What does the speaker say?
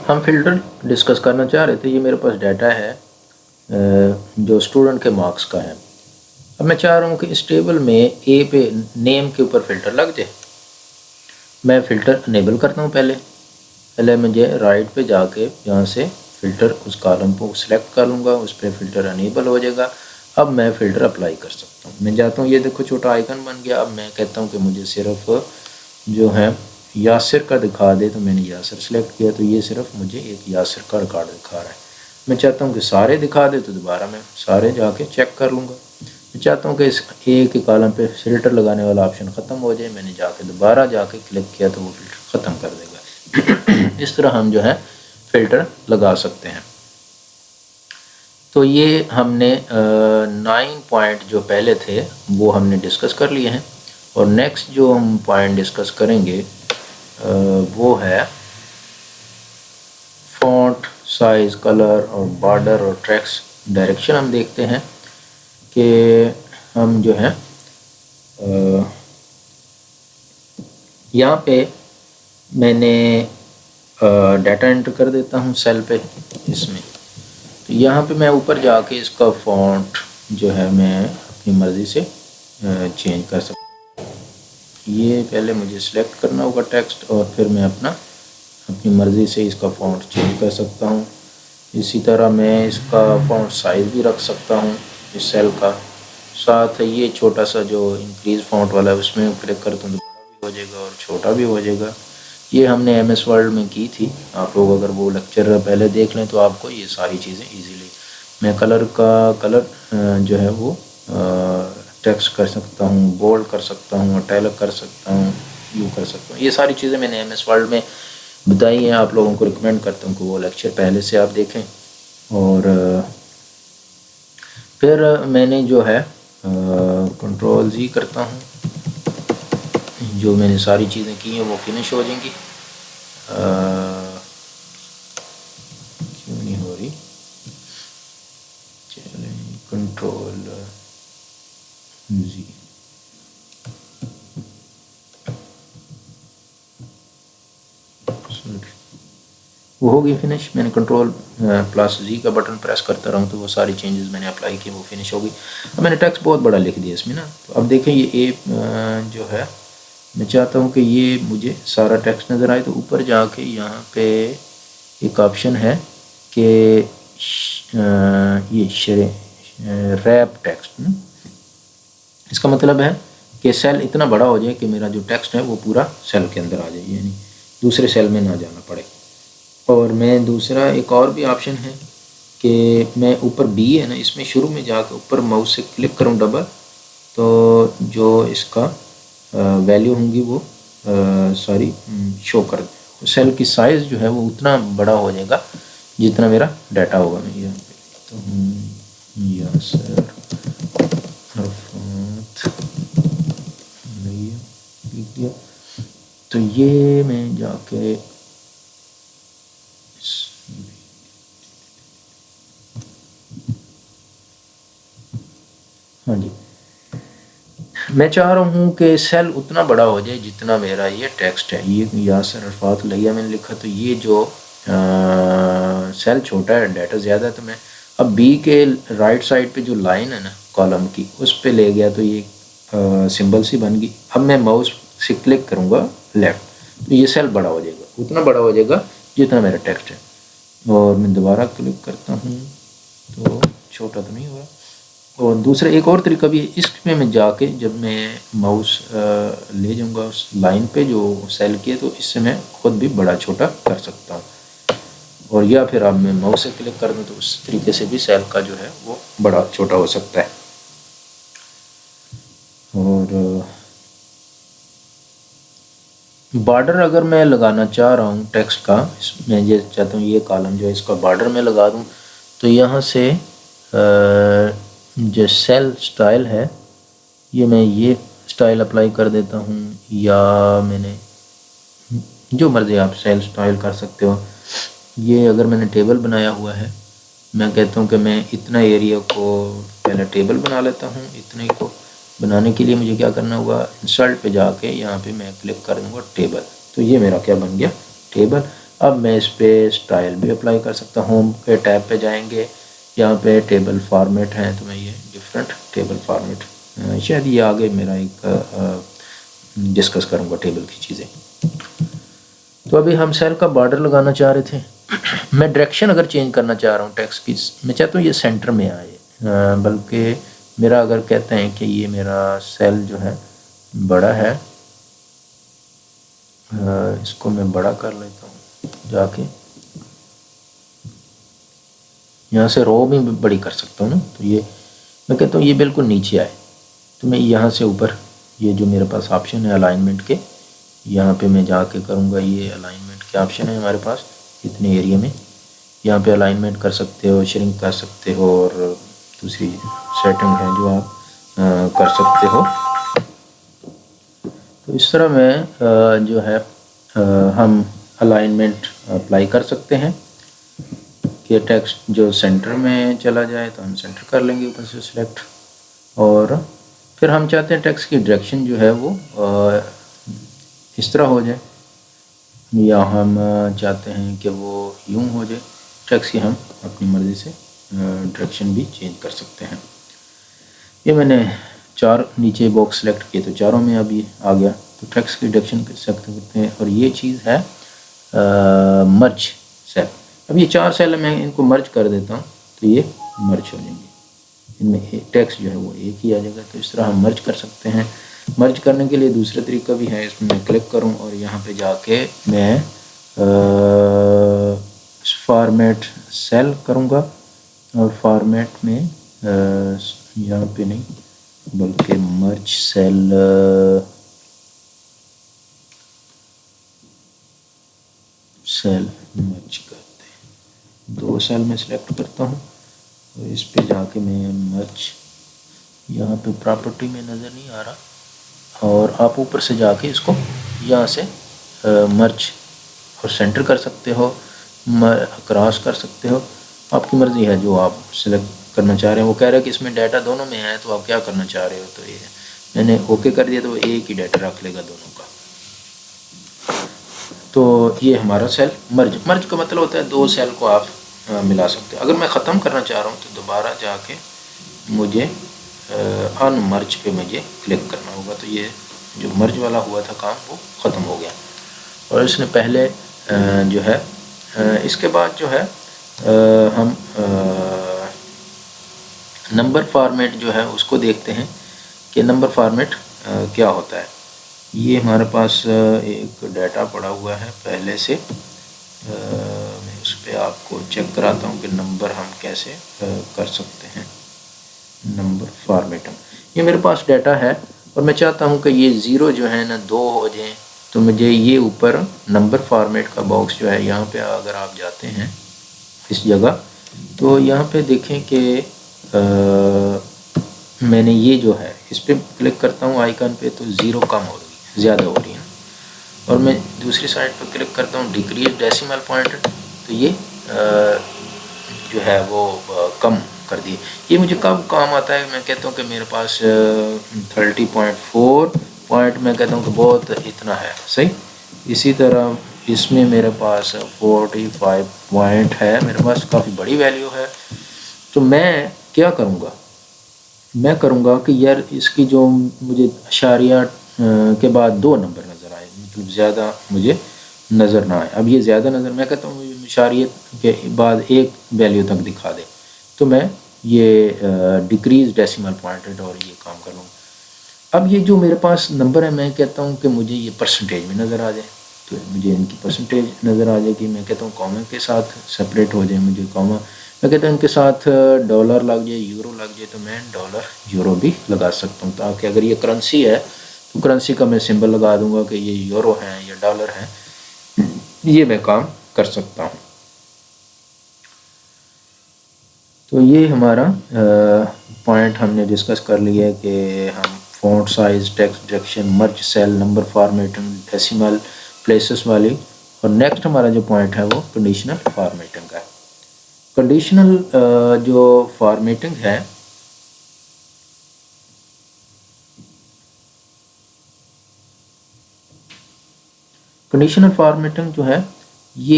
हम filter discuss करना चाह रहे थे। ये मेरे पास डाटा है जो स्टूडेंट के मार्क्स का है। अब मैं चाह रहा हूँ कि इस टेबल में ए पे नेम के ऊपर फ़िल्टर लग जाए। मैं फ़िल्टर अनेबल करता हूँ। पहले मुझे राइट पे जाके यहाँ से फ़िल्टर उस कॉलम को सिलेक्ट कर लूँगा, उस पर फ़िल्टर अनेबल हो जाएगा। अब मैं फ़िल्टर अप्लाई कर सकता हूँ। मैं जाता हूँ, ये देखो छोटा आइकन बन गया। अब मैं कहता हूँ कि मुझे सिर्फ जो है यासिर का दिखा दे, तो मैंने यासिर सेलेक्ट किया, तो ये सिर्फ मुझे एक यासिर का रिकॉर्ड दिखा रहा है। मैं चाहता हूँ कि सारे दिखा दे, तो दोबारा मैं सारे जाके चेक कर लूँगा। मैं चाहता हूँ कि इस एक के कॉलम पे फ़िल्टर लगाने वाला ऑप्शन ख़त्म हो जाए। मैंने जाके दोबारा जाके क्लिक किया तो वो फ़िल्टर ख़त्म कर देगा। इस तरह हम जो है फ़िल्टर लगा सकते हैं। तो ये हमने 9 पॉइंट जो पहले थे वो हमने डिस्कस कर लिए हैं। और नेक्स्ट जो हम पॉइंट डिस्कस करेंगे वो है फ़ॉन्ट साइज़, कलर और बॉर्डर और टेक्स्ट डायरेक्शन। हम देखते हैं कि हम जो है यहाँ पे मैंने डाटा एंटर कर देता हूँ सेल पे इसमें। तो यहाँ पे मैं ऊपर जाके इसका फ़ॉन्ट जो है मैं अपनी मर्ज़ी से चेंज कर सकता हूँ। ये पहले मुझे सिलेक्ट करना होगा टेक्स्ट, और फिर मैं अपनी मर्ज़ी से इसका फ़ॉन्ट चेंज कर सकता हूँ। इसी तरह मैं इसका फ़ॉन्ट साइज़ भी रख सकता हूँ इस सेल का। साथ ये छोटा सा जो इंक्रीज़ फ़ॉन्ट वाला है उसमें क्लिक करता हूँ तो बड़ा भी हो जाएगा और छोटा भी हो जाएगा। ये हमने MS वर्ड में की थी। आप लोग अगर वो लेक्चर पहले देख लें तो आपको ये सारी चीज़ें ईजीली। मैं कलर जो है वो टेक्स्ट कर सकता हूँ, बोल्ड कर सकता हूँ, इटैलिक कर सकता हूँ, यू कर सकता हूँ। ये सारी चीज़ें मैंने MS वर्ड में बताई हैं। आप लोगों को रिकमेंड करता हूँ कि वो लेक्चर पहले से आप देखें। और फिर मैंने जो है कंट्रोल-Z करता हूँ। जो मैंने सारी चीज़ें की हैं वो फिनिश हो जाएंगी। क्यों नहीं हो रही? चलें, कंट्रोल-Z। वो हो गई फिनिश। मैंने कंट्रोल+Z का बटन प्रेस करता रहूँ तो वो सारी चेंजेस मैंने अप्लाई की, वो फिनिश हो गई। अब मैंने टेक्स्ट बहुत बड़ा लिख दिया इसमें ना। तो अब देखें ये जो है मैं चाहता हूँ कि ये मुझे सारा टेक्स्ट नज़र आए। तो ऊपर जाके यहाँ पे एक ऑप्शन है कि ये रैप टेक्स्ट। इसका मतलब है कि सेल इतना बड़ा हो जाए कि मेरा जो टेक्स्ट है वो पूरा सेल के अंदर आ जाए, यानी दूसरे सेल में ना जाना पड़े। और मैं दूसरा एक और भी ऑप्शन है कि मैं ऊपर B है ना, इसमें शुरू में जाकर ऊपर माउस से क्लिक करूँ डबल, तो जो इसका वैल्यू होंगी वो सारी शो कर दे। सेल की साइज़ जो है वो उतना बड़ा हो जाएगा जितना मेरा डाटा होगा। मैं यहाँ पे लिखता हूँ यासिर अरफात, लिख दिया। तो ये मैं जाके हाँ जी, मैं चाह रहा हूँ कि सेल उतना बड़ा हो जाए जितना मेरा ये टेक्स्ट है। ये यासिर अरफात लिया मैंने लिखा, तो ये जो सेल छोटा है डाटा ज़्यादा है। तो मैं अब B के राइट साइड पे जो लाइन है ना कॉलम की, उस पे ले गया तो ये सिंबल सी बन गई। अब मैं माउस से क्लिक करूँगा लेफ़्ट तो ये सेल बड़ा हो जाएगा, उतना बड़ा हो जाएगा जितना मेरा टेक्स्ट है। और मैं दोबारा क्लिक करता हूँ तो छोटा तो नहीं हुआ। और दूसरा एक और तरीका भी है, इसमें मैं जाके जब मैं माउस ले जाऊंगा उस लाइन पे जो सेल की है, तो इससे मैं खुद भी बड़ा छोटा कर सकता हूँ। और या फिर अब मैं माउस से क्लिक कर दूँ तो उस तरीके से भी सेल का जो है वो बड़ा छोटा हो सकता है। और बॉर्डर अगर मैं लगाना चाह रहा हूँ टेक्स्ट का, मैं ये चाहता हूँ ये कॉलम जो है इसका बॉर्डर में लगा दूँ, तो यहाँ से जो सेल स्टाइल है ये मैं ये स्टाइल अप्लाई कर देता हूँ, या मैंने जो मर्ज़ी आप सेल स्टाइल कर सकते हो। ये अगर मैंने टेबल बनाया हुआ है, मैं कहता हूँ कि मैं इतना एरिया को पहले टेबल बना लेता हूँ। इतने को बनाने के लिए मुझे क्या करना होगा, इंसर्ट पे जाके यहाँ पे मैं क्लिक कर दूँगा टेबल। तो ये मेरा क्या बन गया, टेबल। अब मैं इस पर स्टाइल भी अप्लाई कर सकता हूँ। होम के टैब पे जाएंगे, यहाँ पे टेबल फॉर्मेट है, तो मैं ये डिफरेंट टेबल फॉर्मेट, शायद ये आगे मेरा एक डिस्कस करूँगा टेबल की चीज़ें। तो अभी हम सेल का बॉर्डर लगाना चाह रहे थे। मैं डायरेक्शन अगर चेंज करना चाह रहा हूँ टेक्स्ट की, मैं चाहता हूँ ये सेंटर में आए, बल्कि मेरा अगर कहते हैं कि ये मेरा सेल जो है बड़ा है, इसको मैं बड़ा कर लेता हूँ जाके, यहाँ से रो भी बड़ी कर सकता हूँ ना। तो ये मैं कहता हूँ ये बिल्कुल नीचे आए, तो मैं यहाँ से ऊपर, ये जो मेरे पास ऑप्शन है अलाइनमेंट के, यहाँ पे मैं जाके करूँगा, ये अलाइनमेंट के ऑप्शन है हमारे पास इतने एरिया में, यहाँ पे अलाइनमेंट कर सकते हो, श्रिंक कर सकते हो, और दूसरी सेटिंग है जो आप कर सकते हो। तो इस तरह में जो है हम अलाइनमेंट अप्लाई कर सकते हैं कि टेक्स्ट जो सेंटर में चला जाए तो हम सेंटर कर लेंगे ऊपर से सिलेक्ट, और फिर हम चाहते हैं टेक्स्ट की डायरेक्शन जो है वो इस तरह हो जाए, या हम चाहते हैं कि वो यूं हो जाए। टेक्स्ट की हम अपनी मर्ज़ी से डायरेक्शन भी चेंज कर सकते हैं। ये मैंने 4 नीचे बॉक्स सेलेक्ट किए तो चारों में अभी आ गया, तो टेक्स्ट की डायरेक्शन कर सकते हैं। और ये चीज़ है मर्ज सेल। अब ये 4 सेल मैं इनको मर्ज कर देता हूँ तो ये मर्ज हो जाएंगे, इनमें टेक्स्ट जो है वो एक ही आ जाएगा। तो इस तरह हम मर्ज कर सकते हैं। मर्ज करने के लिए दूसरा तरीका भी है, इसमें मैं क्लिक करूं और यहाँ पे जाके मैं फॉर्मेट सेल करूँगा, और फॉर्मेट में यहाँ पे नहीं बल्कि मर्ज सेल, सेल मर्ज करते हैं, 2 सेल में सिलेक्ट करता हूँ और इस पे जाके मैं मर्ज, यहाँ पे प्रॉपर्टी में नज़र नहीं आ रहा, और आप ऊपर से जाके इसको यहाँ से मर्ज और सेंटर कर सकते हो, क्रॉस कर सकते हो, आपकी मर्ज़ी है जो आप सिलेक्ट करना चाह रहे हैं। वो कह रहा है कि इसमें डाटा दोनों में है, तो आप क्या करना चाह रहे हो, तो ये मैंने ओके कर दिया, तो वो एक ही डाटा रख लेगा दोनों का। तो ये हमारा सेल मर्ज, मर्ज का मतलब होता है 2 सेल को आप मिला सकते हो। अगर मैं ख़त्म करना चाह रहा हूँ तो दोबारा जाके मुझे अनमर्ज पे मुझे क्लिक करना होगा, तो ये जो मर्ज वाला हुआ था काम वो ख़त्म हो गया। और इसने पहले जो है इसके बाद जो है हम नंबर फॉर्मेट जो है उसको देखते हैं कि नंबर फॉर्मेट क्या होता है। ये हमारे पास एक डाटा पड़ा हुआ है पहले से, मैं उस पर आपको चेक कराता हूँ कि नंबर हम कैसे कर सकते हैं। नंबर फॉर्मेटिंग, ये मेरे पास डाटा है और मैं चाहता हूँ कि ये 0 जो है ना 2 हो जाए, तो मुझे ये ऊपर नंबर फॉर्मेट का बॉक्स जो है, यहाँ पे अगर आप जाते हैं इस जगह, तो यहाँ पे देखें कि मैंने ये जो है इस पर क्लिक करता हूँ आइकन पे, तो 0 कम हो रही है, ज़्यादा हो रही है। और मैं दूसरी साइड पर क्लिक करता हूँ डिक्रीज डेसिमल पॉइंट, तो ये जो है वो कम कर दिए। ये मुझे कब काम आता है, मैं कहता हूँ कि मेरे पास 30.4 पॉइंट, मैं कहता हूँ कि बहुत इतना है सही। इसी तरह इसमें मेरे पास 45 पॉइंट है, मेरे पास काफ़ी बड़ी वैल्यू है। तो मैं क्या करूँगा, मैं करूँगा कि यार इसकी जो मुझे अशारिया के बाद 2 नंबर नज़र आए, मतलब ज़्यादा मुझे नज़र ना आए। अब ये ज़्यादा नज़र, मैं कहता हूँ अशारियत के बाद 1 वैल्यू तक दिखा दे, तो मैं ये डिक्रीज डेसिमल पॉइंटेड और ये काम कर लूँगा। अब ये जो मेरे पास नंबर है, मैं कहता हूँ कि मुझे ये परसेंटेज में नज़र आ जाए, तो मुझे इनकी परसेंटेज नज़र आ जाएगी। मैं कहता हूँ कॉमा के साथ सेपरेट हो जाए, मुझे कॉमा, मैं कहता हूँ इनके साथ डॉलर लग जाए, यूरो लग जाए, तो मैं डॉलर यूरो भी लगा सकता हूँ, ताकि अगर ये करेंसी है तो करेंसी का मैं सिंबल लगा दूंगा कि ये यूरो है या डॉलर है, ये मैं काम कर सकता हूँ। तो ये हमारा पॉइंट हमने डिस्कस कर लिया है कि हम font size, text direction, merge cell, number formatting, decimal places वाली। और नेक्स्ट हमारा जो पॉइंट है वो कंडीशनल फॉर्मेटिंग का है। कंडीशनल जो फॉर्मेटिंग है, कंडीशनल फॉर्मेटिंग जो है ये